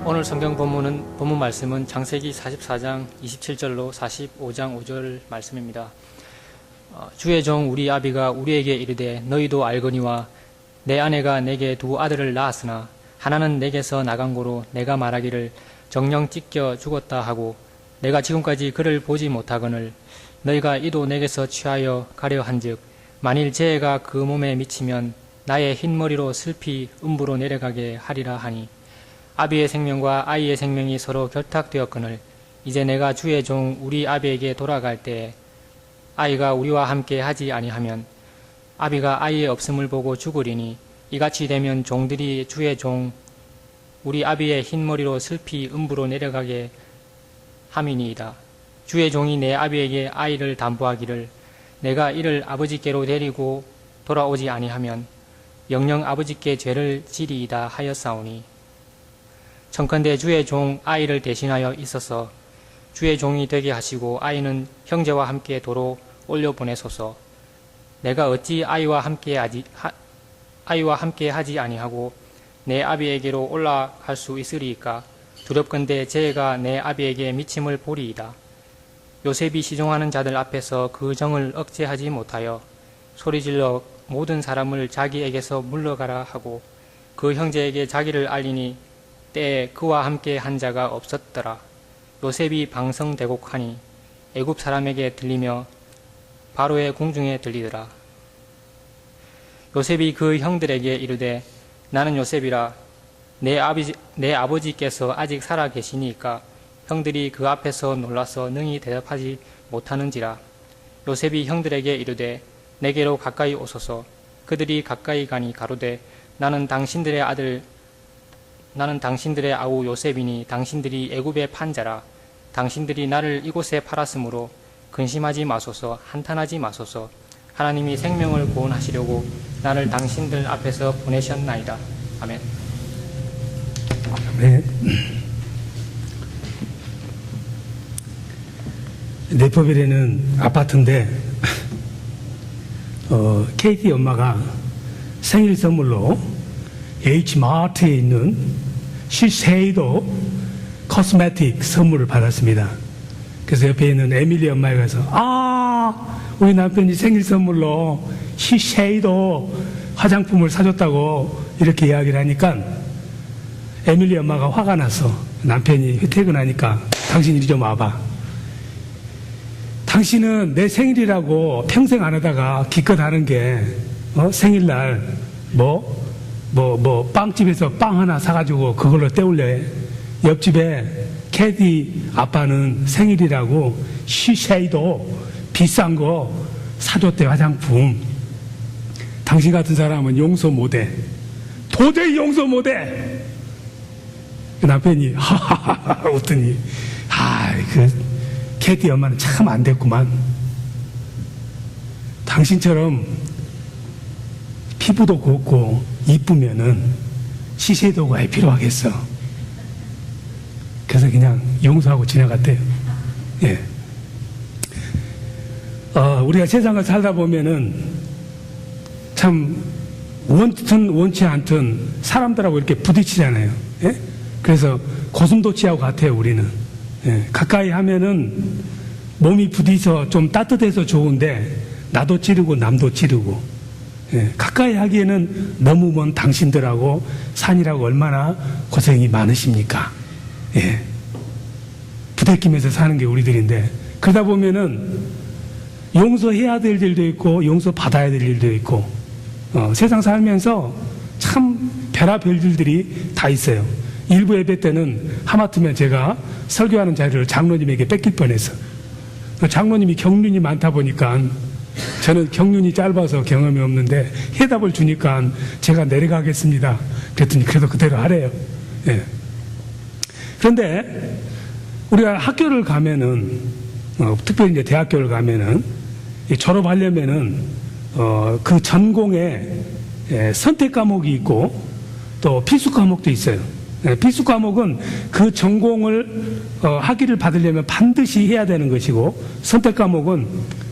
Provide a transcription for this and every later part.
오늘 성경 본문 말씀은 창세기 44장 27절로 45장 5절 말씀입니다. 주의 종 우리 아비가 우리에게 이르되 너희도 알거니와 내 아내가 내게 두 아들을 낳았으나 하나는 내게서 나간 고로 내가 말하기를 정령 찢겨 죽었다 하고 내가 지금까지 그를 보지 못하거늘 너희가 이도 내게서 취하여 가려 한즉 만일 재해가 그 몸에 미치면 나의 흰머리로 슬피 음부로 내려가게 하리라 하니 아비의 생명과 아이의 생명이 서로 결탁되었거늘 이제 내가 주의 종 우리 아비에게 돌아갈 때에 아이가 우리와 함께 하지 아니하면 아비가 아이의 없음을 보고 죽으리니 이같이 되면 종들이 주의 종 우리 아비의 흰머리로 슬피 음부로 내려가게 함이니이다. 주의 종이 내 아비에게 아이를 담보하기를 내가 이를 아버지께로 데리고 돌아오지 아니하면 영영 아버지께 죄를 지리이다 하였사오니 청컨대 주의 종 아이를 대신하여 있어서 주의 종이 되게 하시고 아이는 형제와 함께 도로 올려보내소서. 내가 어찌 아이와 함께 하지 아니하고 내 아비에게로 올라갈 수 있으리이까? 두렵건대 재해가 내 아비에게 미침을 보리이다. 요셉이 시종하는 자들 앞에서 그 정을 억제하지 못하여 소리질러 모든 사람을 자기에게서 물러가라 하고 그 형제에게 자기를 알리니 때에 그와 함께 한 자가 없었더라. 요셉이 방성대곡하니 애굽 사람에게 들리며 바로의 궁중에 들리더라. 요셉이 그 형들에게 이르되 나는 요셉이라 내 아버지께서 아직 살아 계시니까 형들이 그 앞에서 놀라서 능히 대답하지 못하는지라. 요셉이 형들에게 이르되 내게로 가까이 오소서. 그들이 가까이 가니 가로되 나는 당신들의 아우 요셉이니 당신들이 애굽의 판자라. 당신들이 나를 이곳에 팔았으므로 근심하지 마소서. 한탄하지 마소서. 하나님이 생명을 구원하시려고 나를 당신들 앞에서 보내셨나이다. 아멘. 아멘. 네퍼빌에는 아파트인데 KT 엄마가 생일 선물로 H마트에 있는 시세이도 코스메틱 선물을 받았습니다. 그래서 옆에 있는 에밀리 엄마에 가서 우리 남편이 생일 선물로 시세이도 화장품을 사줬다고 이렇게 이야기를 하니까 에밀리 엄마가 화가 났어. 남편이 퇴근하니까 당신 이리 좀 와봐. 당신은 내 생일이라고 평생 안 하다가 기껏 하는 게 생일날 빵집에서 빵 하나 사가지고 그걸로 때울려 해. 옆집에 캐디 아빠는 생일이라고 시세이도 비싼 거 사줬대. 화장품. 당신 같은 사람은 용서 못해. 도저히 용서 못해. 남편이 하하하 웃더니 캐디 엄마는 참 안 됐구만. 당신처럼 피부도 곱고 이쁘면은 시세도가 왜 필요하겠어. 그래서 그냥 용서하고 지나갔대요. 예. 우리가 세상을 살다 보면은 참 원든 원치 않든 사람들하고 이렇게 부딪히잖아요. 예? 그래서 고슴도치하고 같아요, 우리는. 예. 가까이 하면은 몸이 부딪혀 좀 따뜻해서 좋은데 나도 찌르고 남도 찌르고. 예. 가까이 하기에는 너무 먼 당신들하고 산이라고 얼마나 고생이 많으십니까? 예. 부대끼면서 사는 게 우리들인데, 그러다 보면은 용서해야 될 일도 있고 용서받아야 될 일도 있고, 세상 살면서 참 별의별 일들이 다 있어요. 일부 예배 때는 하마터면 제가 설교하는 자리를 장로님에게 뺏길 뻔했어. 장로님이 경륜이 많다 보니까 저는 경륜이 짧아서 경험이 없는데 해답을 주니까 제가 내려가겠습니다. 그랬더니 그래도 그대로 하래요. 예. 그런데 우리가 학교를 가면은, 특별히 이제 대학교를 가면은 졸업하려면은 그 전공에 선택 과목이 있고 또 필수 과목도 있어요. 필수 과목은 그 전공을 학위를 받으려면 반드시 해야 되는 것이고, 선택 과목은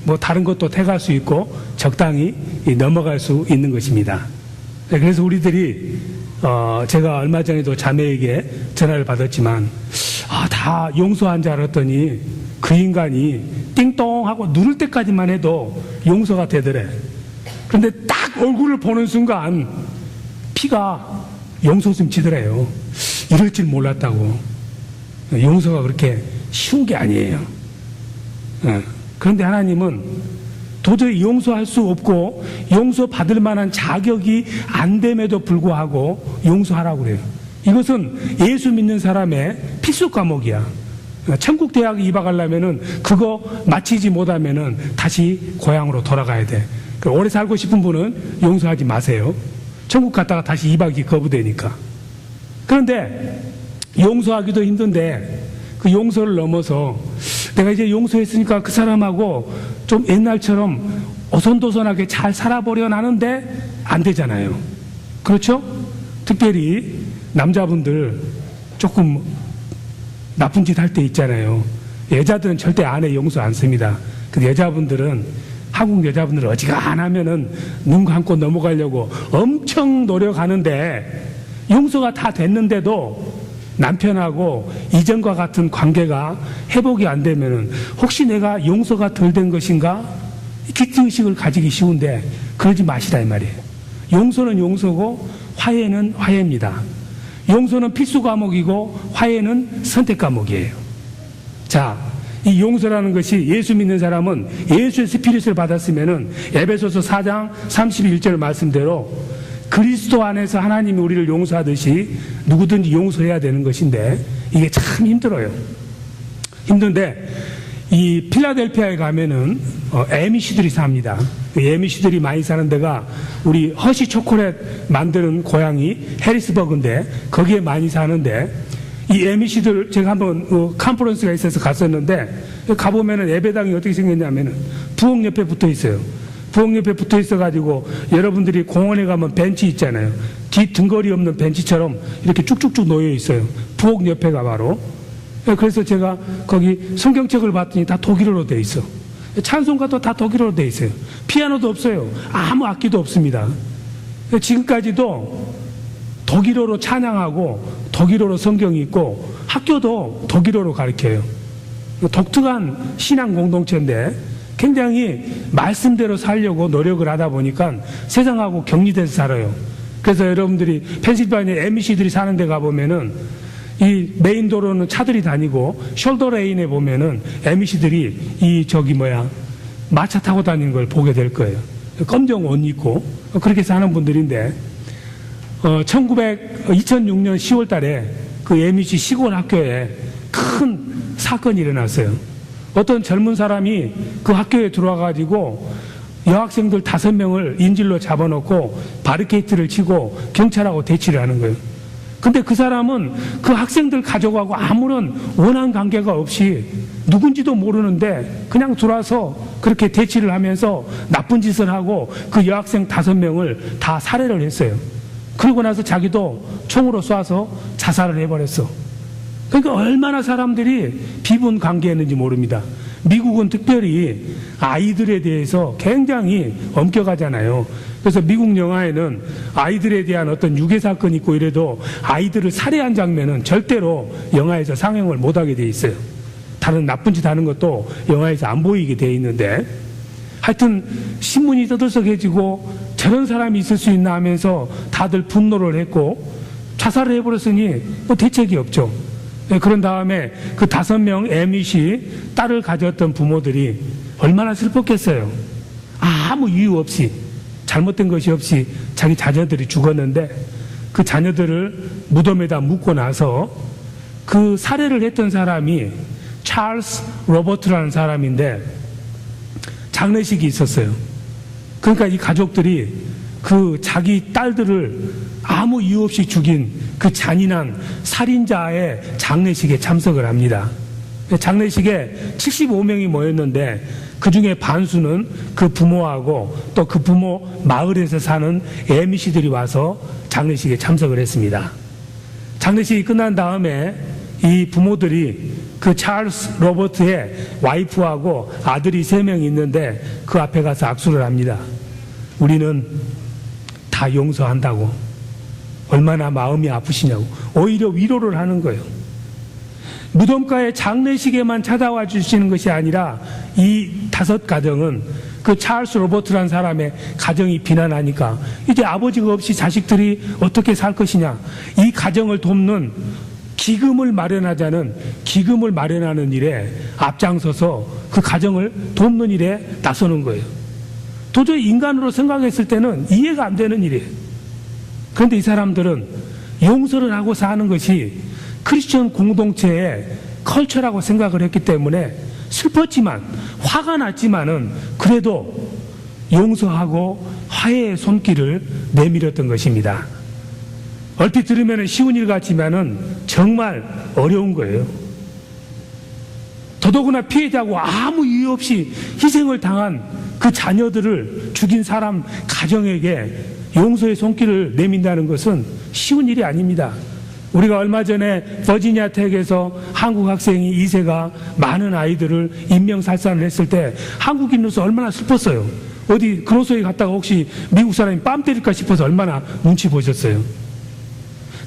뭐 다른 것도 택할 수 있고 적당히 넘어갈 수 있는 것입니다. 그래서 우리들이 제가 얼마 전에도 자매에게 전화를 받았지만, 다 용서한 줄 알았더니 그 인간이 띵동 하고 누를 때까지만 해도 용서가 되더래. 그런데 딱 얼굴을 보는 순간 피가 용솟음 치더래요. 이럴 줄 몰랐다고. 용서가 그렇게 쉬운 게 아니에요. 그런데 하나님은 도저히 용서할 수 없고 용서받을 만한 자격이 안 됨에도 불구하고 용서하라고 그래요. 이것은 예수 믿는 사람의 필수 과목이야. 천국 대학에 입학하려면은 그거 마치지 못하면은 다시 고향으로 돌아가야 돼. 오래 살고 싶은 분은 용서하지 마세요. 천국 갔다가 다시 입학이 거부되니까. 그런데 용서하기도 힘든데 그 용서를 넘어서 내가 이제 용서했으니까 그 사람하고 좀 옛날처럼 오손도손하게 잘 살아보려 하는데 안 되잖아요. 그렇죠? 특별히 남자분들 조금 나쁜 짓 할 때 있잖아요. 여자들은 절대 아내 용서 안 씁니다. 근데 여자분들은, 한국 여자분들은 어지간하면은 눈 감고 넘어가려고 엄청 노력하는데 용서가 다 됐는데도 남편하고 이전과 같은 관계가 회복이 안 되면은 혹시 내가 용서가 덜 된 것인가? 기특의식을 가지기 쉬운데 그러지 마시라 이 말이에요. 용서는 용서고 화해는 화해입니다. 용서는 필수 과목이고 화해는 선택 과목이에요. 자, 이 용서라는 것이 예수 믿는 사람은 예수의 스피릿을 받았으면은 에베소서 4장 31절 말씀대로 그리스도 안에서 하나님이 우리를 용서하듯이 누구든지 용서해야 되는 것인데 이게 참 힘들어요. 힘든데 이 필라델피아에 가면은 에미시들이 삽니다. 그 에미시들이 많이 사는 데가 우리 허쉬 초콜릿 만드는 고향이 해리스버그인데 거기에 많이 사는데 이 에미시들 제가 한번 컨퍼런스가 있어서 갔었는데 가보면은 예배당이 어떻게 생겼냐면은 부엌 옆에 붙어 있어요. 부엌 옆에 붙어 있어가지고 여러분들이 공원에 가면 벤치 있잖아요. 뒤 등거리 없는 벤치처럼 이렇게 쭉쭉쭉 놓여 있어요. 부엌 옆에가 바로. 그래서 제가 거기 성경책을 봤더니 다 독일어로 돼 있어. 찬송가도 다 독일어로 돼 있어요. 피아노도 없어요. 아무 악기도 없습니다. 지금까지도 독일어로 찬양하고 독일어로 성경이 있고 학교도 독일어로 가르쳐요. 독특한 신앙 공동체인데 굉장히 말씀대로 살려고 노력을 하다 보니까 세상하고 격리돼서 살아요. 그래서 여러분들이 펜실바니아 MEC들이 사는 데 가보면은 이 메인 도로는 차들이 다니고 숄더 레인에 보면은 MEC들이 마차 타고 다니는 걸 보게 될 거예요. 검정 옷 입고 그렇게 사는 분들인데 2006년 10월 달에 그 MEC 시골 학교에 큰 사건이 일어났어요. 어떤 젊은 사람이 그 학교에 들어와가지고 여학생들 5명을 인질로 잡아놓고 바리케이트를 치고 경찰하고 대치를 하는 거예요. 근데 그 사람은 그 학생들 가족하고 아무런 원한 관계가 없이 누군지도 모르는데 그냥 들어와서 그렇게 대치를 하면서 나쁜 짓을 하고 그 여학생 5명을 다 살해를 했어요. 그러고 나서 자기도 총으로 쏴서 자살을 해버렸어. 그러니까 얼마나 사람들이 비분 관계했는지 모릅니다. 미국은 특별히 아이들에 대해서 굉장히 엄격하잖아요. 그래서 미국 영화에는 아이들에 대한 어떤 유괴 사건이 있고 이래도 아이들을 살해한 장면은 절대로 영화에서 상영을 못하게 돼 있어요. 다른 나쁜 짓 하는 것도 영화에서 안 보이게 돼 있는데 하여튼 신문이 떠들썩해지고 저런 사람이 있을 수 있나 하면서 다들 분노를 했고 자살을 해버렸으니 뭐 대책이 없죠. 그런 다음에 그 5명 MEC 딸을 가졌던 부모들이 얼마나 슬펐겠어요. 아무 이유 없이 잘못된 것이 없이 자기 자녀들이 죽었는데 그 자녀들을 무덤에다 묻고 나서 그 살해를 했던 사람이 찰스 로버트라는 사람인데 장례식이 있었어요. 그러니까 이 가족들이 그 자기 딸들을 아무 이유 없이 죽인 그 잔인한 살인자의 장례식에 참석을 합니다. 장례식에 75명이 모였는데 그 중에 반수는 그 부모하고 또 그 부모 마을에서 사는 MEC들이 와서 장례식에 참석을 했습니다. 장례식이 끝난 다음에 이 부모들이 그 찰스 로버트의 와이프하고 아들이 3명 있는데 그 앞에 가서 악수를 합니다. 우리는 다 용서한다고. 얼마나 마음이 아프시냐고 오히려 위로를 하는 거예요. 무덤가의 장례식에만 찾아와 주시는 것이 아니라 이 5가정은 그 찰스 로버트라는 사람의 가정이 비난하니까 이제 아버지가 없이 자식들이 어떻게 살 것이냐, 이 가정을 돕는 기금을 마련하는 일에 앞장서서 그 가정을 돕는 일에 나서는 거예요. 도저히 인간으로 생각했을 때는 이해가 안 되는 일이에요. 그런데 이 사람들은 용서를 하고 사는 것이 크리스천 공동체의 컬처라고 생각을 했기 때문에 슬펐지만, 화가 났지만은 그래도 용서하고 화해의 손길을 내밀었던 것입니다. 얼핏 들으면 쉬운 일 같지만은 정말 어려운 거예요. 더더구나 피해자고 아무 이유 없이 희생을 당한 그 자녀들을 죽인 사람 가정에게 용서의 손길을 내민다는 것은 쉬운 일이 아닙니다. 우리가 얼마 전에 버지니아 텍에서 한국 학생이 2세가 많은 아이들을 인명살산을 했을 때 한국인으로서 얼마나 슬펐어요. 어디 그로소에 갔다가 혹시 미국 사람이 뺨 때릴까 싶어서 얼마나 눈치 보셨어요.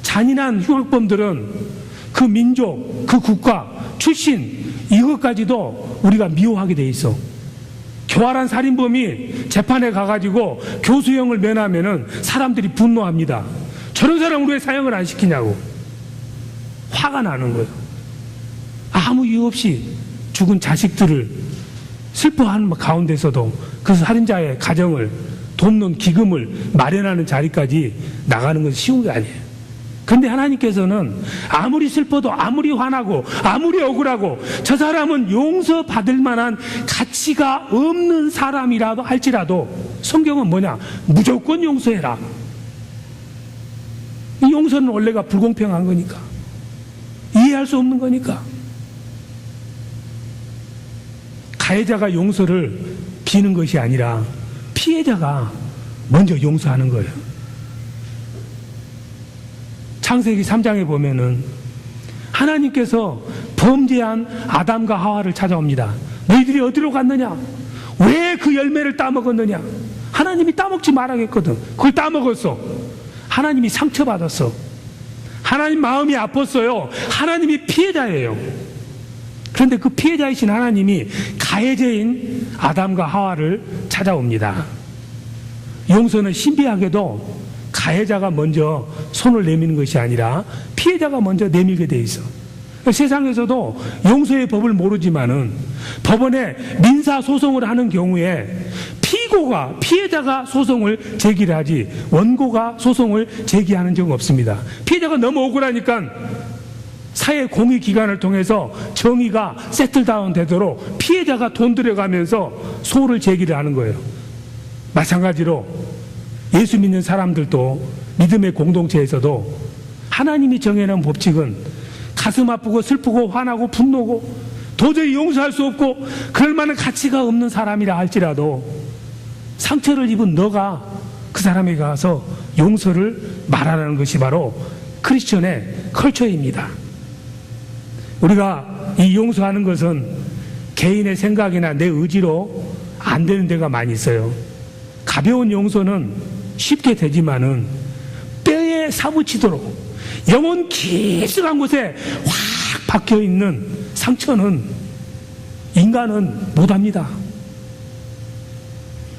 잔인한 흉악범들은 그 민족, 그 국가, 출신 이것까지도 우리가 미워하게 돼 있어. 교활한 살인범이 재판에 가가지고 교수형을 면하면은 사람들이 분노합니다. 저런 사람을 왜 사형을 안 시키냐고 화가 나는 거예요. 아무 이유 없이 죽은 자식들을 슬퍼하는 가운데서도 그 살인자의 가정을 돕는 기금을 마련하는 자리까지 나가는 것은 쉬운 게 아니에요. 그런데 하나님께서는 아무리 슬퍼도, 아무리 화나고, 아무리 억울하고, 저 사람은 용서받을 만한 가치가 없는 사람이라도 할지라도 성경은 뭐냐? 무조건 용서해라. 이 용서는 원래가 불공평한 거니까, 이해할 수 없는 거니까. 가해자가 용서를 비는 것이 아니라 피해자가 먼저 용서하는 거예요. 창세기 3장에 보면은 하나님께서 범죄한 아담과 하와를 찾아옵니다. 너희들이 어디로 갔느냐? 왜 그 열매를 따먹었느냐? 하나님이 따먹지 말아야겠거든. 그걸 따먹었어. 하나님이 상처받았어. 하나님 마음이 아팠어요. 하나님이 피해자예요. 그런데 그 피해자이신 하나님이 가해자인 아담과 하와를 찾아옵니다. 용서는 신비하게도 가해자가 먼저 손을 내미는 것이 아니라 피해자가 먼저 내밀게 돼 있어. 세상에서도 용서의 법을 모르지만은 법원에 민사 소송을 하는 경우에 피해자가 소송을 제기를 하지 원고가 소송을 제기하는 적은 없습니다. 피해자가 너무 억울하니까 사회 공의 기관을 통해서 정의가 세틀다운 되도록 피해자가 돈 들여가면서 소를 제기를 하는 거예요. 마찬가지로 예수 믿는 사람들도 믿음의 공동체에서도 하나님이 정해놓은 법칙은 가슴 아프고 슬프고 화나고 분노고 도저히 용서할 수 없고 그럴 만한 가치가 없는 사람이라 할지라도 상처를 입은 너가 그 사람에게 가서 용서를 말하라는 것이 바로 크리스천의 컬처입니다. 우리가 이 용서하는 것은 개인의 생각이나 내 의지로 안 되는 데가 많이 있어요. 가벼운 용서는 쉽게 되지만은 뼈에 사무치도록 영혼 깊숙한 곳에 확 박혀 있는 상처는 인간은 못합니다.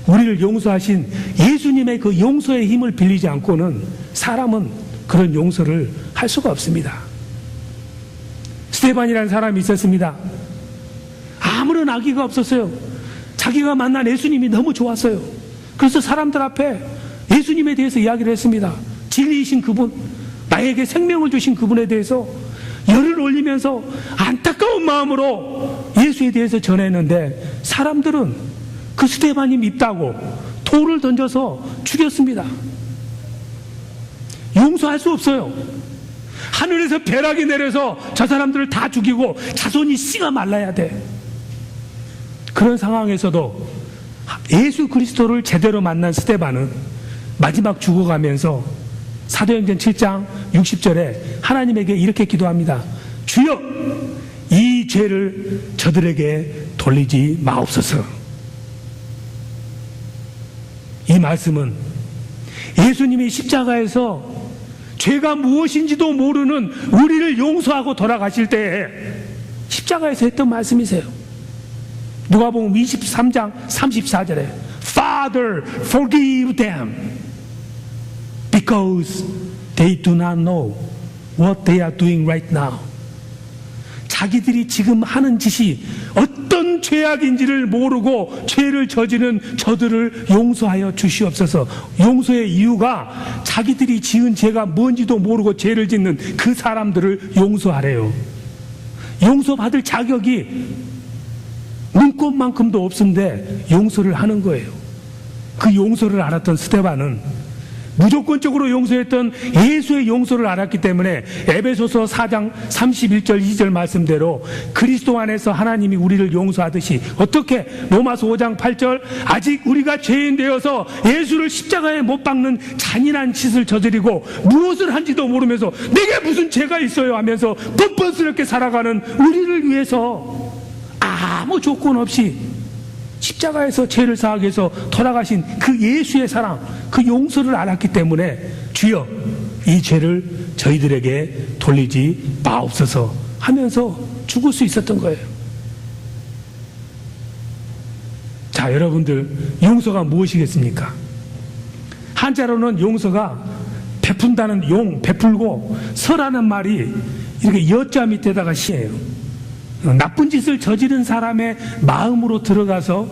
우리를 용서하신 예수님의 그 용서의 힘을 빌리지 않고는 사람은 그런 용서를 할 수가 없습니다. 스테반이라는 사람이 있었습니다. 아무런 악의가 없었어요. 자기가 만난 예수님이 너무 좋았어요. 그래서 사람들 앞에 예수님에 대해서 이야기를 했습니다. 진리이신 그분, 나에게 생명을 주신 그분에 대해서 열을 올리면서 안타까운 마음으로 예수에 대해서 전했는데 사람들은 그 스테반이 밉다고 돌을 던져서 죽였습니다. 용서할 수 없어요. 하늘에서 벼락이 내려서 저 사람들을 다 죽이고 자손이 씨가 말라야 돼. 그런 상황에서도 예수 그리스도를 제대로 만난 스테반은 마지막 죽어가면서 사도행전 7장 60절에 하나님에게 이렇게 기도합니다. 주여, 이 죄를 저들에게 돌리지 마옵소서. 이 말씀은 예수님이 십자가에서 죄가 무엇인지도 모르는 우리를 용서하고 돌아가실 때에 십자가에서 했던 말씀이세요. 누가복음 23장 34절에 Father, forgive them because they do not know what they are doing right now. 자기들이 지금 하는 짓이 어떤 죄악인지를 모르고 죄를 저지른 저들을 용서하여 주시옵소서. 용서의 이유가 자기들이 지은 죄가 뭔지도 모르고 죄를 짓는 그 사람들을 용서하래요. 용서받을 자격이 눈꼽만큼도 없는데 용서를 하는 거예요. 그 용서를 알았던 스데반은 무조건적으로 용서했던 예수의 용서를 알았기 때문에 에베소서 4장 31절 2절 말씀대로 그리스도 안에서 하나님이 우리를 용서하듯이 어떻게 로마서 5장 8절 아직 우리가 죄인 되어서 예수를 십자가에 못 박는 잔인한 짓을 저지르고 무엇을 한지도 모르면서 내게 무슨 죄가 있어요 하면서 뻔뻔스럽게 살아가는 우리를 위해서 아무 조건 없이 십자가에서 죄를 사하기 위해서 돌아가신 그 예수의 사랑, 그 용서를 알았기 때문에 주여 이 죄를 저희들에게 돌리지 마옵소서 하면서 죽을 수 있었던 거예요. 자, 여러분들 용서가 무엇이겠습니까? 한자로는 용서가 베푼다는 용, 베풀고 서라는 말이 이렇게 여자 밑에다가 시예요. 나쁜 짓을 저지른 사람의 마음으로 들어가서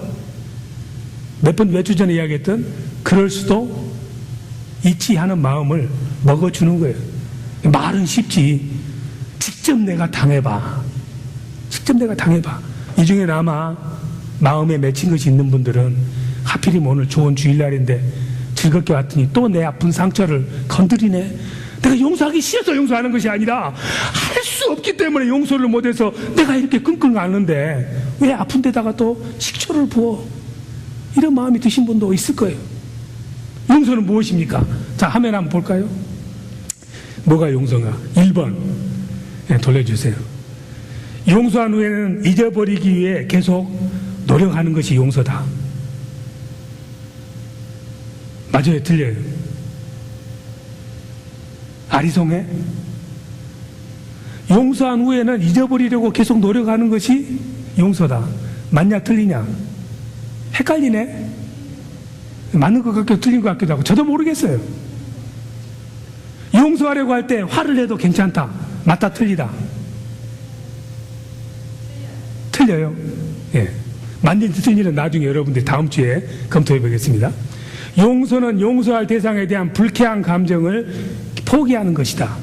몇 주 전에 이야기했던 그럴 수도 있지 하는 마음을 먹어주는 거예요. 말은 쉽지. 직접 내가 당해봐. 직접 내가 당해봐. 이 중에 아마 마음에 맺힌 것이 있는 분들은 하필이면 오늘 좋은 주일날인데 즐겁게 왔더니 또 내 아픈 상처를 건드리네. 내가 용서하기 싫어서 용서하는 것이 아니라 할 수 없기 때문에 용서를 못해서 내가 이렇게 끙끙 앓는데 왜 아픈 데다가 또 식초를 부어. 이런 마음이 드신 분도 있을 거예요. 용서는 무엇입니까? 자, 화면 한번 볼까요? 뭐가 용서가? 1번 네, 돌려주세요. 용서한 후에는 잊어버리기 위해 계속 노력하는 것이 용서다. 맞아요? 틀려요? 아리송해? 용서한 후에는 잊어버리려고 계속 노력하는 것이 용서다. 맞냐 틀리냐? 헷갈리네? 맞는 것 같기도 틀린 것 같기도 하고 저도 모르겠어요. 용서하려고 할 때 화를 내도 괜찮다. 맞다 틀리다. 틀려요. 예. 맞는지 틀리는 나중에 여러분들이 다음 주에 검토해 보겠습니다. 용서는 용서할 대상에 대한 불쾌한 감정을 포기하는 것이다.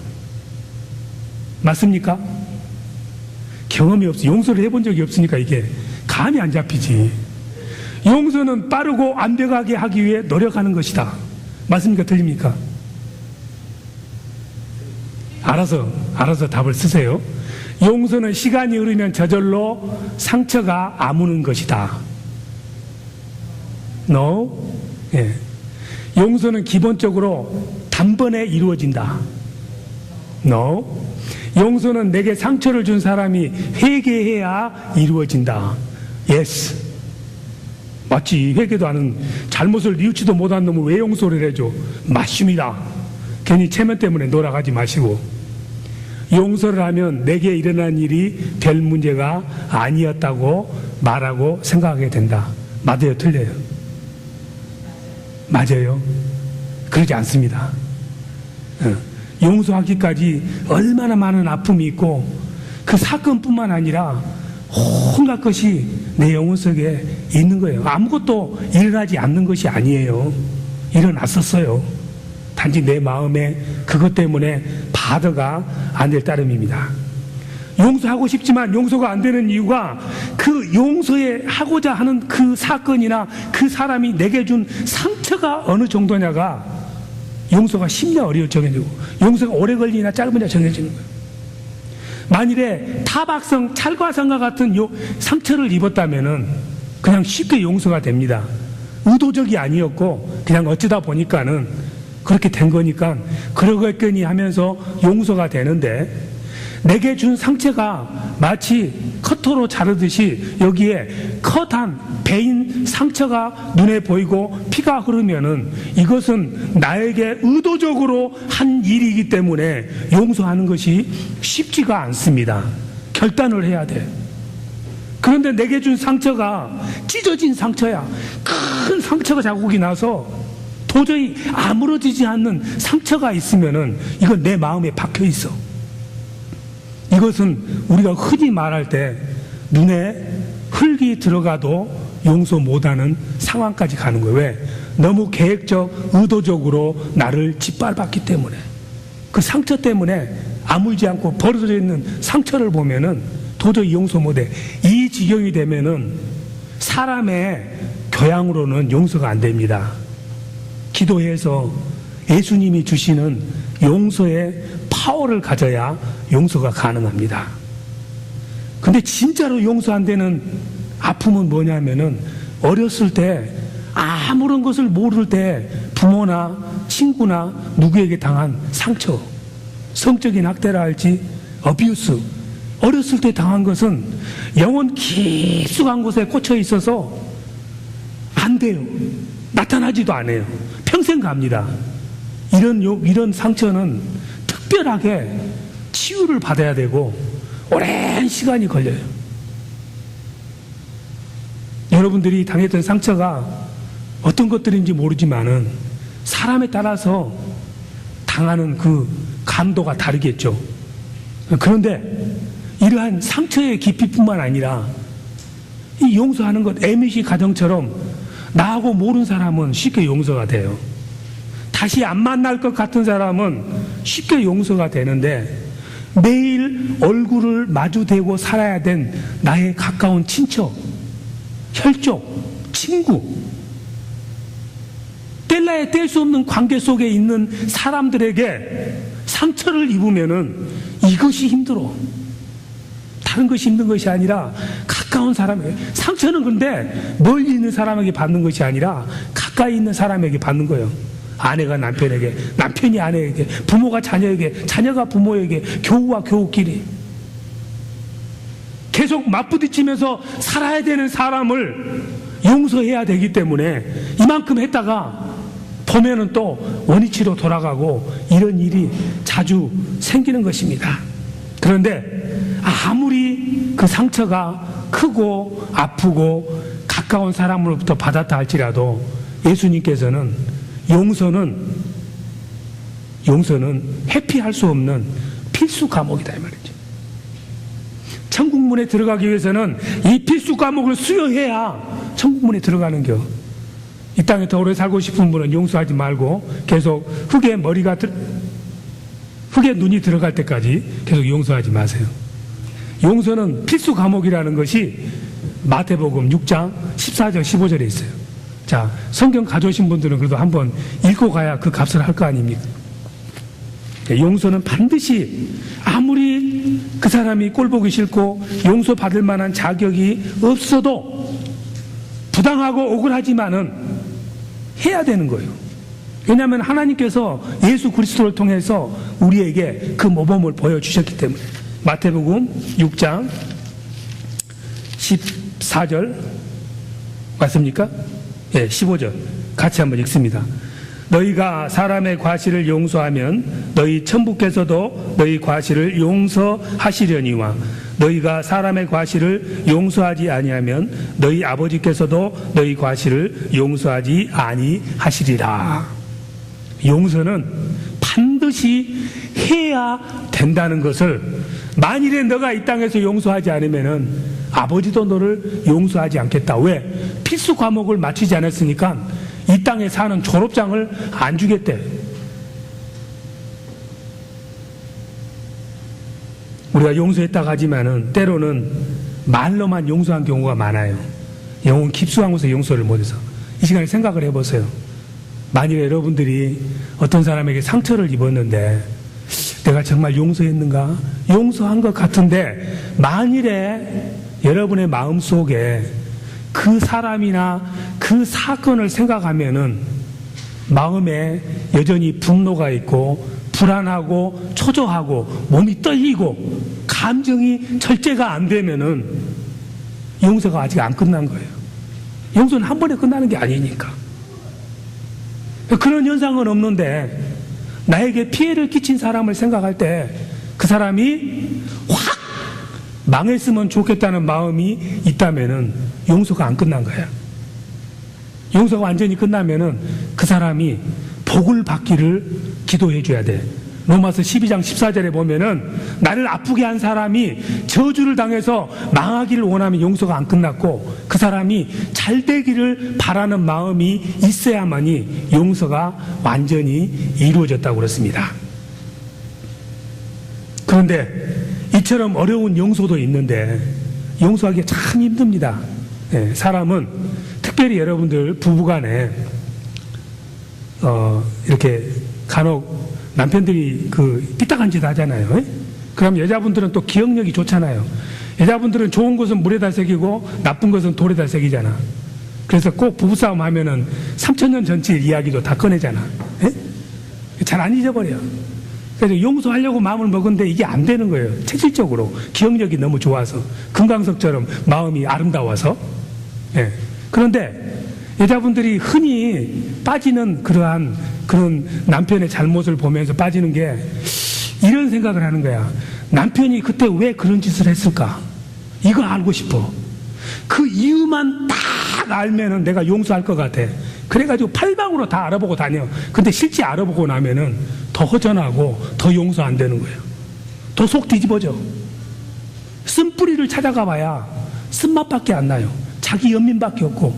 맞습니까? 경험이 없어. 용서를 해본 적이 없으니까 이게 감이 안 잡히지. 용서는 빠르고 완벽하게 하기 위해 노력하는 것이다. 맞습니까? 틀립니까? 알아서 답을 쓰세요. 용서는 시간이 흐르면 저절로 상처가 아무는 것이다. No. 예. 용서는 기본적으로 단번에 이루어진다. No. 용서는 내게 상처를 준 사람이 회개해야 이루어진다. Yes. 마치 회개도 하는 잘못을 뉘우치도 못한 놈을 왜 용서를 해줘? 맞습니다. 괜히 체면 때문에 놀아가지 마시고 용서를 하면 내게 일어난 일이 별 문제가 아니었다고 말하고 생각하게 된다. 맞아요? 틀려요? 맞아요? 그러지 않습니다. 용서하기까지 얼마나 많은 아픔이 있고 그 사건뿐만 아니라 온갖 것이 내 영혼 속에 있는 거예요. 아무것도 일어나지 않는 것이 아니에요. 일어났었어요. 단지 내 마음에 그것 때문에 바드가 안 될 따름입니다. 용서하고 싶지만 용서가 안 되는 이유가 그 용서에 하고자 하는 그 사건이나 그 사람이 내게 준 상처가 어느 정도냐가 용서가 쉽냐 어려워 정해지고 용서가 오래 걸리나 짧으냐 정해지는 거예요. 만일에 타박성, 찰과상과 같은 상처를 입었다면은 그냥 쉽게 용서가 됩니다. 의도적이 아니었고 그냥 어쩌다 보니까는 그렇게 된 거니까 그러겠거니 하면서 용서가 되는데 내게 준 상처가 마치 커터로 자르듯이 여기에 컷한 베인 상처가 눈에 보이고 피가 흐르면은 이것은 나에게 의도적으로 한 일이기 때문에 용서하는 것이 쉽지가 않습니다. 결단을 해야 돼. 그런데 내게 준 상처가 찢어진 상처야. 큰 상처가 자국이 나서 도저히 아무러지지 않는 상처가 있으면은 이건 내 마음에 박혀 있어. 이것은 우리가 흔히 말할 때 눈에 흙이 들어가도 용서 못하는 상황까지 가는 거예요. 왜? 너무 계획적, 의도적으로 나를 짓밟았기 때문에. 그 상처 때문에 아물지 않고 벌어져 있는 상처를 보면은 도저히 용서 못해. 이 지경이 되면은 사람의 교양으로는 용서가 안 됩니다. 기도해서 예수님이 주시는 용서의 파워를 가져야 용서가 가능합니다. 근데 진짜로 용서 안 되는 아픔은 뭐냐면은 어렸을 때 아무런 것을 모를 때 부모나 친구나 누구에게 당한 상처, 성적인 학대라 할지 어뷰스, 어렸을 때 당한 것은 영혼 깊숙한 곳에 꽂혀 있어서 안 돼요. 나타나지도 않아요. 평생 갑니다. 이런 상처는 특별하게 치유를 받아야 되고 오랜 시간이 걸려요. 여러분들이 당했던 상처가 어떤 것들인지 모르지만은 사람에 따라서 당하는 그 감도가 다르겠죠. 그런데 이러한 상처의 깊이뿐만 아니라 이 용서하는 것, 에미시 가정처럼 나하고 모르는 사람은 쉽게 용서가 돼요. 다시 안 만날 것 같은 사람은 쉽게 용서가 되는데 매일 얼굴을 마주대고 살아야 된 나의 가까운 친척, 혈족, 친구, 뗄래야 뗄 수 없는 관계 속에 있는 사람들에게 상처를 입으면은 이것이 힘들어. 다른 것이 힘든 것이 아니라 가까운 사람에게. 상처는 근데 멀리 있는 사람에게 받는 것이 아니라 가까이 있는 사람에게 받는 거예요. 아내가 남편에게, 남편이 아내에게, 부모가 자녀에게, 자녀가 부모에게, 교우와 교우끼리 계속 맞부딪히면서 살아야 되는 사람을 용서해야 되기 때문에 이만큼 했다가 보면은 또 원위치로 돌아가고 이런 일이 자주 생기는 것입니다. 그런데 아무리 그 상처가 크고 아프고 가까운 사람으로부터 받았다 할지라도 예수님께서는 용서는 회피할 수 없는 필수 과목이다 이 말이죠. 천국문에 들어가기 위해서는 이 필수 과목을 수여해야 천국문에 들어가는 겨. 이 땅에 더 오래 살고 싶은 분은 용서하지 말고 계속 흙에 눈이 들어갈 때까지 계속 용서하지 마세요. 용서는 필수 과목이라는 것이 마태복음 6장 14절 15절에 있어요. 자, 성경 가져오신 분들은 그래도 한번 읽고 가야 그 값을 할 거 아닙니까? 용서는 반드시 아무리 그 사람이 꼴보기 싫고 용서받을 만한 자격이 없어도 부당하고 억울하지만은 해야 되는 거예요. 왜냐하면 하나님께서 예수 그리스도를 통해서 우리에게 그 모범을 보여주셨기 때문에. 마태복음 6장 14절 맞습니까? 예, 15절 같이 한번 읽습니다. 너희가 사람의 과실을 용서하면 너희 천부께서도 너희 과실을 용서하시려니와 너희가 사람의 과실을 용서하지 아니하면 너희 아버지께서도 너희 과실을 용서하지 아니하시리라. 용서는 반드시 해야 된다는 것을, 만일에 너가 이 땅에서 용서하지 않으면은 아버지도 너를 용서하지 않겠다. 왜? 필수 과목을 마치지 않았으니까 이 땅에 사는 졸업장을 안 주겠대. 우리가 용서했다고 하지만은 때로는 말로만 용서한 경우가 많아요. 영혼 깊숙한 곳에 용서를 못해서. 이 시간에 생각을 해보세요. 만일에 여러분들이 어떤 사람에게 상처를 입었는데 내가 정말 용서했는가? 용서한 것 같은데 만일에 여러분의 마음속에 그 사람이나 그 사건을 생각하면은 마음에 여전히 분노가 있고 불안하고 초조하고 몸이 떨리고 감정이 절제가 안 되면은 용서가 아직 안 끝난 거예요. 용서는 한 번에 끝나는 게 아니니까. 그런 현상은 없는데 나에게 피해를 끼친 사람을 생각할 때 그 사람이 확 망했으면 좋겠다는 마음이 있다면은 용서가 안 끝난 거야. 용서가 완전히 끝나면은 그 사람이 복을 받기를 기도해 줘야 돼. 로마서 12장 14절에 보면은 나를 아프게 한 사람이 저주를 당해서 망하기를 원하면 용서가 안 끝났고 그 사람이 잘 되기를 바라는 마음이 있어야만이 용서가 완전히 이루어졌다고 그랬습니다. 그런데 이처럼 어려운 용서도 있는데 용서하기 참 힘듭니다. 사람은 특별히 여러분들 부부간에 이렇게 간혹 남편들이 삐딱한 짓 하잖아요. 그럼 여자분들은 또 기억력이 좋잖아요. 여자분들은 좋은 것은 물에다 새기고 나쁜 것은 돌에다 새기잖아. 그래서 꼭 부부싸움 하면은 3000년 전치 이야기도 다 꺼내잖아. 잘 안 잊어버려. 그래서 용서하려고 마음을 먹은데 이게 안 되는 거예요. 체질적으로 기억력이 너무 좋아서 금강석처럼 마음이 아름다워서. 그런데 여자분들이 흔히 빠지는 그런 남편의 잘못을 보면서 빠지는 게 이런 생각을 하는 거야. 남편이 그때 왜 그런 짓을 했을까? 이거 알고 싶어. 그 이유만 딱 알면은 내가 용서할 것 같아. 그래가지고 팔방으로 다 알아보고 다녀. 근데 실제 알아보고 나면은 더 허전하고 더 용서 안 되는 거예요. 더 속 뒤집어져. 쓴뿌리를 찾아가 봐야 쓴맛밖에 안 나요. 자기 연민밖에 없고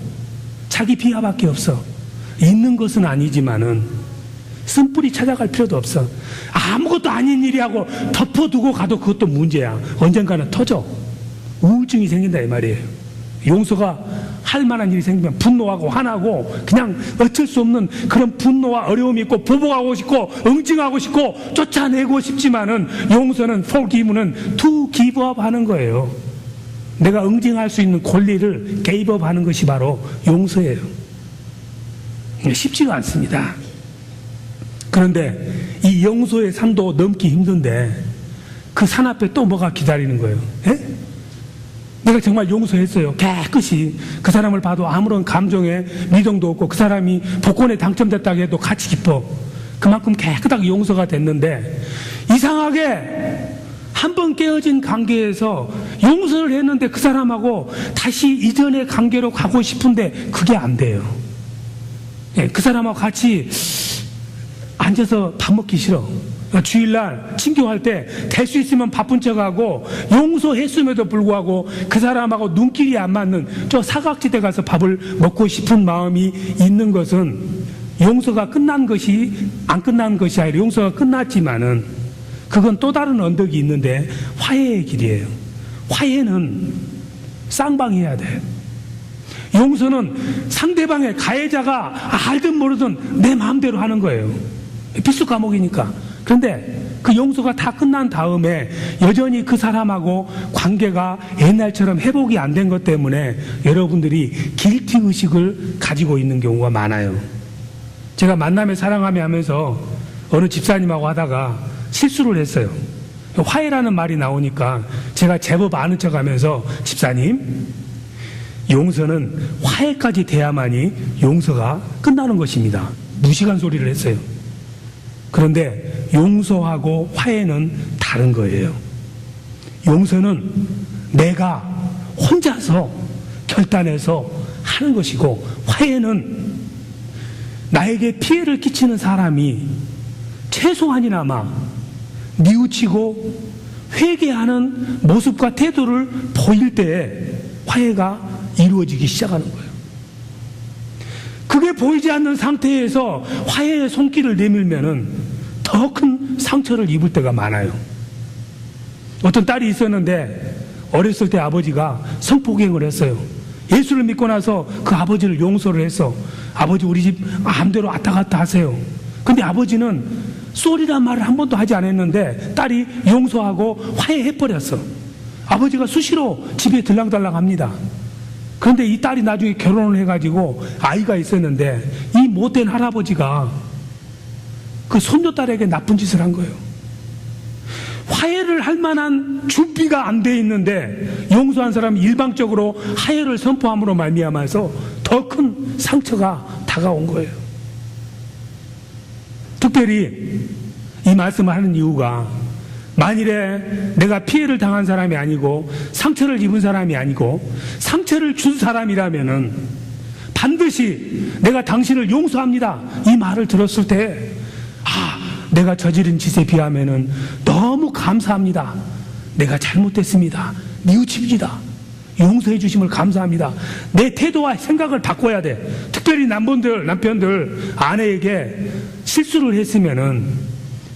자기 비하밖에 없어. 있는 것은 아니지만은 쓴뿌리 찾아갈 필요도 없어. 아무것도 아닌 일이하고 덮어두고 가도 그것도 문제야. 언젠가는 터져. 우울증이 생긴다 이 말이에요. 용서가 할 만한 일이 생기면 분노하고 화나고 그냥 어쩔 수 없는 그런 분노와 어려움이 있고 보복하고 싶고 응징하고 싶고 쫓아내고 싶지만은 용서는 forgive는 to give up 하는 거예요. 내가 응징할 수 있는 권리를 gave up 하는 것이 바로 용서예요. 쉽지가 않습니다. 그런데 이 용서의 산도 넘기 힘든데 그 산 앞에 또 뭐가 기다리는 거예요. 내가 정말 용서했어요. 깨끗이. 그 사람을 봐도 아무런 감정에 미동도 없고 그 사람이 복권에 당첨됐다고 해도 같이 기뻐. 그만큼 깨끗하게 용서가 됐는데 이상하게 한 번 깨어진 관계에서 용서를 했는데 그 사람하고 다시 이전의 관계로 가고 싶은데 그게 안 돼요. 그 사람하고 같이 앉아서 밥 먹기 싫어. 주일날 친교할 때 될 수 있으면 바쁜 척하고 용서했음에도 불구하고 그 사람하고 눈길이 안 맞는 저 사각지대 가서 밥을 먹고 싶은 마음이 있는 것은 용서가 끝난 것이 안 끝난 것이 아니라 용서가 끝났지만은 그건 또 다른 언덕이 있는데 화해의 길이에요. 화해는 쌍방해야 돼. 용서는 상대방의 가해자가 알든 모르든 내 마음대로 하는 거예요. 필수 과목이니까. 그런데 그 용서가 다 끝난 다음에 여전히 그 사람하고 관계가 옛날처럼 회복이 안 된 것 때문에 여러분들이 길티 의식을 가지고 있는 경우가 많아요. 제가 만남에 사랑하며 하면서 어느 집사님하고 하다가 실수를 했어요. 화해라는 말이 나오니까 제가 제법 아는 척 하면서 집사님, 용서는 화해까지 돼야만이 용서가 끝나는 것입니다. 무식한 소리를 했어요. 그런데 용서하고 화해는 다른 거예요. 용서는 내가 혼자서 결단해서 하는 것이고 화해는 나에게 피해를 끼치는 사람이 최소한이나마 뉘우치고 회개하는 모습과 태도를 보일 때에 화해가 이루어지기 시작하는 거예요. 그게 보이지 않는 상태에서 화해의 손길을 내밀면은 더 큰 상처를 입을 때가 많아요. 어떤 딸이 있었는데 어렸을 때 아버지가 성폭행을 했어요. 예수를 믿고 나서 그 아버지를 용서를 했어. 아버지 우리 집 마음대로 왔다 갔다 하세요. 근데 아버지는 쏘리란 말을 한 번도 하지 않았는데 딸이 용서하고 화해해버렸어. 아버지가 수시로 집에 들랑달랑 합니다. 그런데 이 딸이 나중에 결혼을 해가지고 아이가 있었는데 이 못된 할아버지가 그 손녀딸에게 나쁜 짓을 한 거예요. 화해를 할 만한 준비가 안 돼 있는데 용서한 사람이 일방적으로 화해를 선포함으로 말미암아서 더 큰 상처가 다가온 거예요. 특별히 이 말씀을 하는 이유가, 만일에 내가 피해를 당한 사람이 아니고 상처를 입은 사람이 아니고 상처를 준 사람이라면은 반드시 내가 당신을 용서합니다 이 말을 들었을 때, 내가 저지른 짓에 비하면은 너무 감사합니다, 내가 잘못됐습니다, 뉘우칩니다, 용서해 주심을 감사합니다, 내 태도와 생각을 바꿔야 돼. 특별히 남편들 아내에게 실수를 했으면은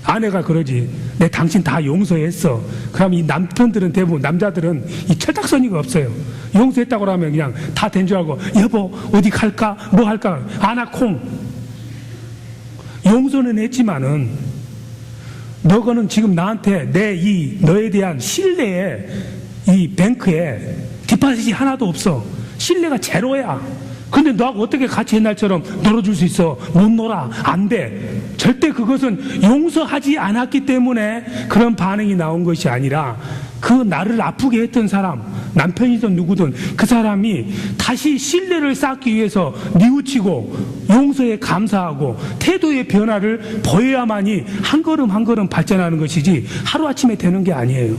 아내가 그러지, 내 당신 다 용서했어. 그럼 이 남편들은, 대부분 남자들은 이 철딱서니가 없어요. 용서했다고 하면 그냥 다 된 줄 알고, 여보 어디 갈까 뭐 할까, 아나콩. 용서는 했지만은 너거는 지금 나한테 너에 대한 신뢰에, 이 뱅크에 디파짓이 하나도 없어. 신뢰가 제로야. 근데 너하고 어떻게 같이 옛날처럼 놀아줄 수 있어? 못 놀아. 안 돼. 절대 그것은 용서하지 않았기 때문에 그런 반응이 나온 것이 아니라, 그 나를 아프게 했던 사람, 남편이든 누구든 그 사람이 다시 신뢰를 쌓기 위해서 뉘우치고 용서에 감사하고 태도의 변화를 보여야만이 한 걸음 한 걸음 발전하는 것이지 하루아침에 되는 게 아니에요.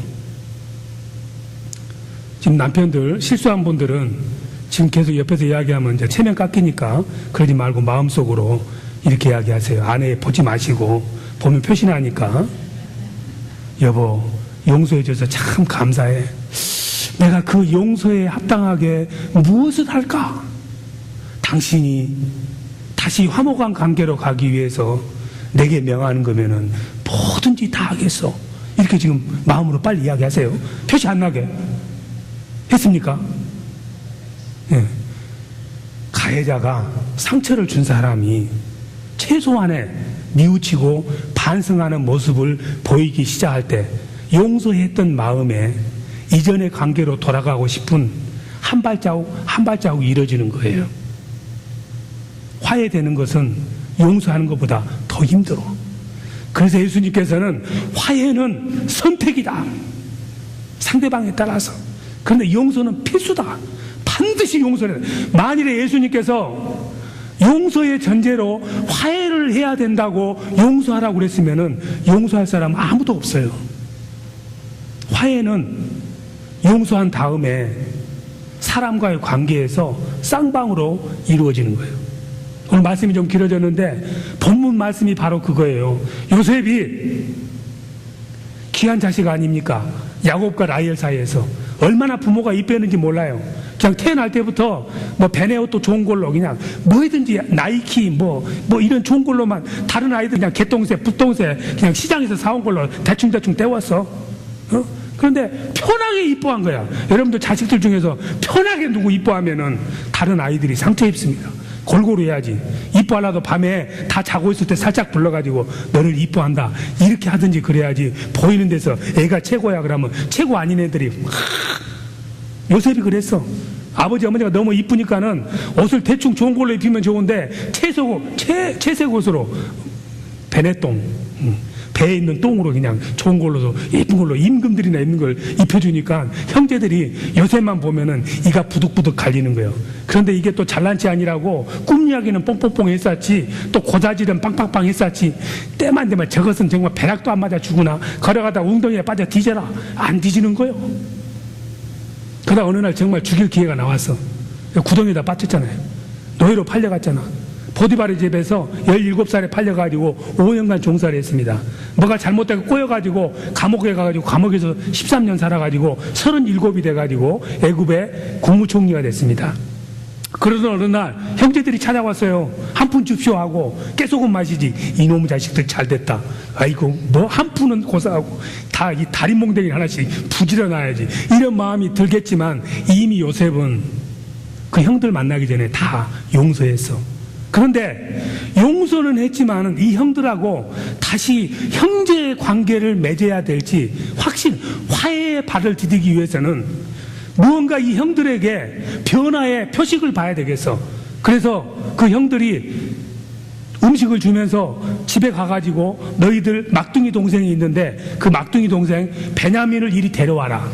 지금 남편들, 실수한 분들은 지금 계속 옆에서 이야기하면 이제 체면 깎이니까 그러지 말고 마음속으로 이렇게 이야기하세요. 아내 보지 마시고, 보면 표시나니까, 여보 용서해줘서 참 감사해. 내가 그 용서에 합당하게 무엇을 할까? 당신이 다시 화목한 관계로 가기 위해서 내게 명하는 거면은 뭐든지 다 하겠어. 이렇게 지금 마음으로 빨리 이야기하세요. 표시 안 나게. 했습니까? 예. 가해자가 상처를 준 사람이 최소한의 뉘우치고 반성하는 모습을 보이기 시작할 때, 용서했던 마음에 이전의 관계로 돌아가고 싶은 한 발자국 한 발자국 이뤄지는 거예요. 화해되는 것은 용서하는 것보다 더 힘들어. 그래서 예수님께서는 화해는 선택이다, 상대방에 따라서. 그런데 용서는 필수다. 반드시 용서를 해야 돼. 만일에 예수님께서 용서의 전제로 화해를 해야 된다고 용서하라고 그랬으면은 용서할 사람 아무도 없어요. 화해는 용서한 다음에 사람과의 관계에서 쌍방으로 이루어지는 거예요. 오늘 말씀이 좀 길어졌는데 본문 말씀이 바로 그거예요. 요셉이 귀한 자식 아닙니까? 야곱과 라헬 사이에서 얼마나 부모가 이빼는지 몰라요. 그냥 태어날 때부터 뭐 베네옷도 좋은 걸로, 그냥 뭐든지 나이키 뭐 이런 좋은 걸로만, 다른 아이들 그냥 개똥새 붓똥새 그냥 시장에서 사온 걸로 대충 때웠어. 그런데 편하게 이뻐한 거야. 여러분들 자식들 중에서 편하게 누구 이뻐하면은 다른 아이들이 상처 입습니다. 골고루 해야지. 이뻐하려도 밤에 다 자고 있을 때 살짝 불러가지고 너를 이뻐한다 이렇게 하든지 그래야지. 보이는 데서 애가 최고야 그러면 최고 아닌 애들이 요셉이 그랬어. 아버지 어머니가 너무 이쁘니까는 옷을 대충 좋은 걸로 입히면 좋은데 채색 옷으로 베네똥, 배에 있는 똥으로 그냥 좋은 걸로, 예쁜 걸로, 임금들이나 입는 걸 입혀주니까 형제들이 요셉만 보면은 이가 부득부득 갈리는 거예요. 그런데 이게 또 잘난 체 아니라고 꿈 이야기는 뽕뽕뽕 했었지, 또 고자질은 빵빵빵 했었지, 때만 되면 저것은 정말 배락도 안 맞아 죽으나 걸어가다 웅덩이에 빠져 뒤져라. 안 뒤지는 거예요. 그러다 어느 날 정말 죽일 기회가 나왔어. 구덩이에다 빠졌잖아요. 노예로 팔려갔잖아. 보디발의 집에서 17살에 팔려가지고 5년간 종살이 했습니다. 뭐가 잘못되고 꼬여가지고 감옥에 가가지고 감옥에서 13년 살아가지고 37이 돼가지고 애굽의 국무총리가 됐습니다. 그러던 어느 날 형제들이 찾아왔어요. 한 푼 줍쇼 하고. 깨소금 마시지. 이놈의 자식들 잘 됐다. 아이고 뭐 한 푼은 고사하고 다 이 다리몽댕이 하나씩 부지런해야지, 이런 마음이 들겠지만 이미 요셉은 그 형들 만나기 전에 다 용서했어. 그런데 용서는 했지만 이 형들하고 다시 형제의 관계를 맺어야 될지 화해의 발을 디디기 위해서는 무언가 이 형들에게 변화의 표식을 봐야 되겠어. 그래서 그 형들이 음식을 주면서 집에 가가지고 너희들 막둥이 동생이 있는데 그 막둥이 동생 베냐민을 이리 데려와라.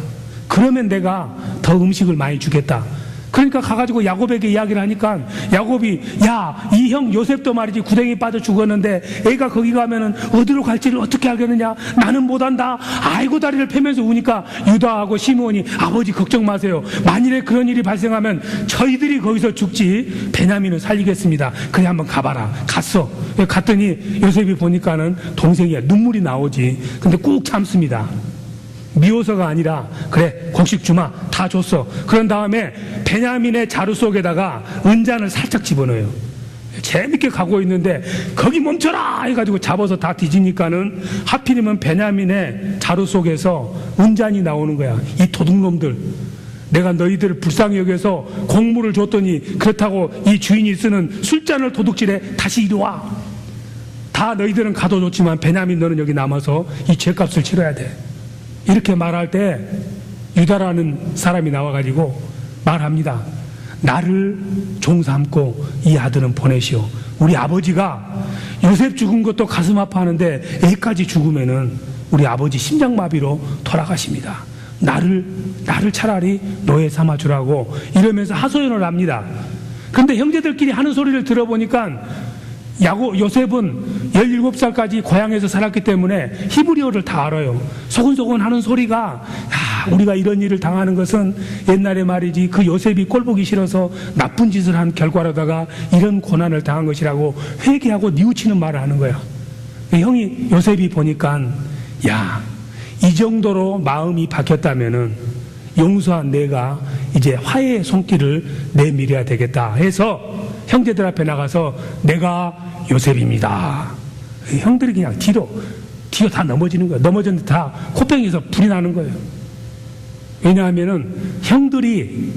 그러면 내가 더 음식을 많이 주겠다. 그러니까 가가지고 야곱에게 이야기를 하니까 야곱이 야, 이 형 요셉도 말이지 구덩이 빠져 죽었는데 애가 거기 가면은 어디로 갈지를 어떻게 알겠느냐. 나는 못한다. 아이고 다리를 펴면서 우니까 유다하고 시므온이 아버지 걱정 마세요. 만일에 그런 일이 발생하면 저희들이 거기서 죽지 베냐민은 살리겠습니다. 그래 한번 가봐라. 갔어. 갔더니 요셉이 보니까는 동생이야. 눈물이 나오지. 근데 꾹 참습니다. 미워서가 아니라 그래 곡식 주마. 다 줬어. 그런 다음에 베냐민의 자루 속에다가 은잔을 살짝 집어넣어요. 재밌게 가고 있는데 거기 멈춰라 해가지고 잡아서 다 뒤지니까는 하필이면 베냐민의 자루 속에서 은잔이 나오는 거야. 이 도둑놈들, 내가 너희들을 불쌍히 여겨서 곡물을 줬더니 그렇다고 이 주인이 쓰는 술잔을 도둑질해. 다시 이리 와. 다 너희들은 가둬줬지만 베냐민 너는 여기 남아서 이 죄값을 치러야 돼. 이렇게 말할 때 유다라는 사람이 나와가지고 말합니다. 나를 종 삼고 이 아들은 보내시오. 우리 아버지가 요셉 죽은 것도 가슴 아파하는데 애까지 죽으면은 우리 아버지 심장마비로 돌아가십니다. 나를 차라리 노예 삼아주라고 이러면서 하소연을 합니다. 그런데 형제들끼리 하는 소리를 들어보니까 요셉은 17살까지 고향에서 살았기 때문에 히브리어를 다 알아요. 소곤소곤 하는 소리가 우리가 이런 일을 당하는 것은 옛날에 말이지 그 요셉이 꼴보기 싫어서 나쁜 짓을 한 결과로다가 이런 고난을 당한 것이라고 회개하고 뉘우치는 말을 하는 거야. 형이 요셉이 보니까 이 정도로 마음이 바뀌었다면은 용서한 내가 이제 화해의 손길을 내밀어야 되겠다 해서 형제들 앞에 나가서 내가 요셉입니다. 형들이 그냥 뒤로 다 넘어지는 거예요. 넘어졌는데 다 코뺑이에서 불이 나는 거예요. 왜냐하면은 형들이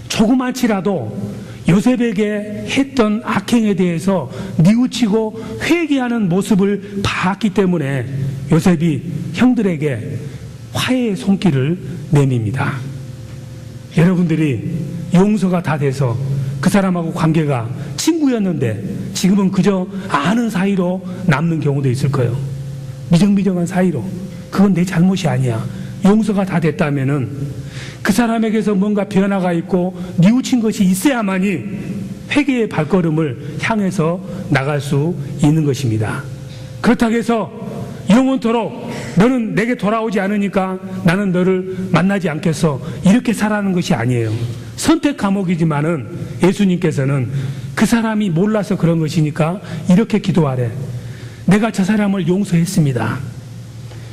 조그맣지라도 요셉에게 했던 악행에 대해서 뉘우치고 회개하는 모습을 봤기 때문에 요셉이 형들에게 화해의 손길을 내밉니다. 여러분들이 용서가 다 돼서 그 사람하고 관계가 친구였는데 지금은 그저 아는 사이로 남는 경우도 있을 거예요. 미정미정한 사이로. 그건 내 잘못이 아니야. 용서가 다 됐다면은 그 사람에게서 뭔가 변화가 있고 뉘우친 것이 있어야만이 회개의 발걸음을 향해서 나갈 수 있는 것입니다. 그렇다고 해서 영원토록 너는 내게 돌아오지 않으니까 나는 너를 만나지 않겠어. 이렇게 살아가는 것이 아니에요. 선택 과목이지만은 예수님께서는 그 사람이 몰라서 그런 것이니까 이렇게 기도하래. 내가 저 사람을 용서했습니다.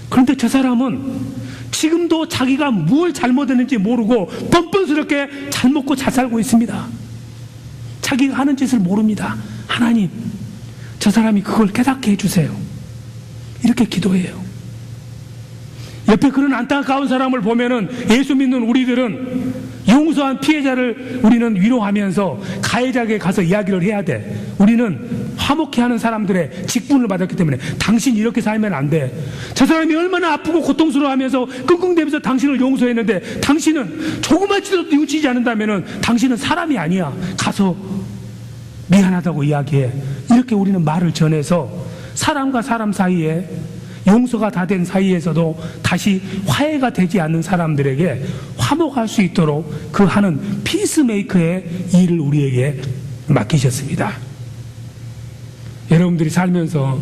그런데 저 사람은 지금도 자기가 뭘 잘못했는지 모르고 뻔뻔스럽게 잘 먹고 잘 살고 있습니다. 자기가 하는 짓을 모릅니다. 하나님, 저 사람이 그걸 깨닫게 해주세요. 이렇게 기도해요. 옆에 그런 안타까운 사람을 보면은 예수 믿는 우리들은 용서한 피해자를 우리는 위로하면서 가해자에게 가서 이야기를 해야 돼. 우리는 화목해 하는 사람들의 직분을 받았기 때문에 당신 이렇게 살면 안 돼. 저 사람이 얼마나 아프고 고통스러워하면서 끙끙대면서 당신을 용서했는데 당신은 조그맣지도 뉘우치지 않는다면은 당신은 사람이 아니야. 가서 미안하다고 이야기해. 이렇게 우리는 말을 전해서 사람과 사람 사이에 용서가 다 된 사이에서도 다시 화해가 되지 않는 사람들에게 화목할 수 있도록 그 하는 피스메이커의 일을 우리에게 맡기셨습니다. 여러분들이 살면서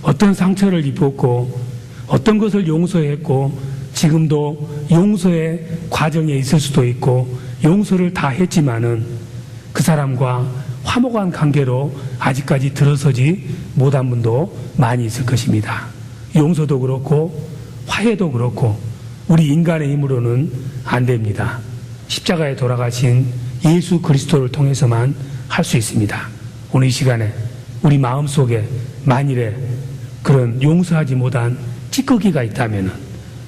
어떤 상처를 입었고 어떤 것을 용서했고 지금도 용서의 과정에 있을 수도 있고 용서를 다 했지만은 그 사람과 화목한 관계로 아직까지 들어서지 못한 분도 많이 있을 것입니다. 용서도 그렇고 화해도 그렇고 우리 인간의 힘으로는 안 됩니다. 십자가에 돌아가신 예수 그리스도를 통해서만 할 수 있습니다. 오늘 이 시간에 우리 마음속에 만일에 그런 용서하지 못한 찌꺼기가 있다면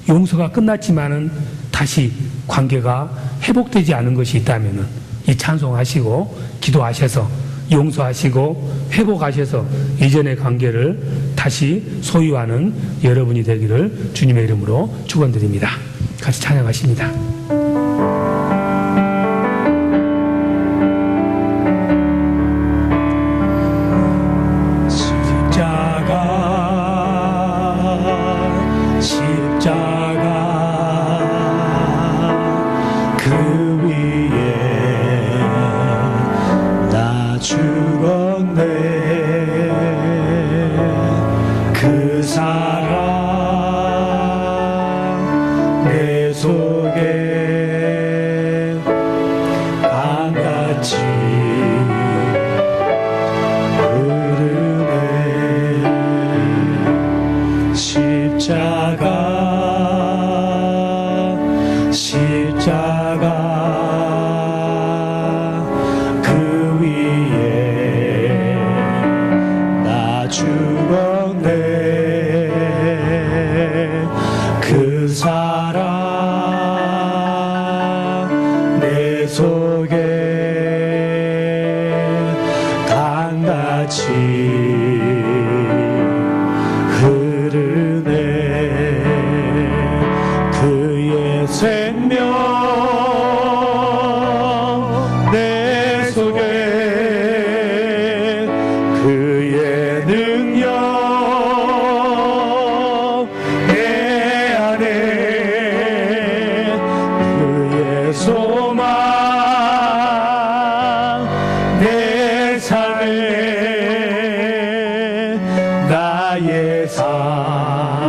용서가 끝났지만은 다시 관계가 회복되지 않은 것이 있다면 이 찬송하시고 기도하셔서 용서하시고 회복하셔서 이전의 관계를 다시 소유하는 여러분이 되기를 주님의 이름으로 축원드립니다. 같이 찬양하십니다. 내 속에 강같이 흐르네. 십자가 그 위에 나 죽었네. 그 사랑 내 속에 강같이 흐르네. 그의 생명 내 속에 그의 능력 내 안에 그의 소망 내 삶에 나의 삶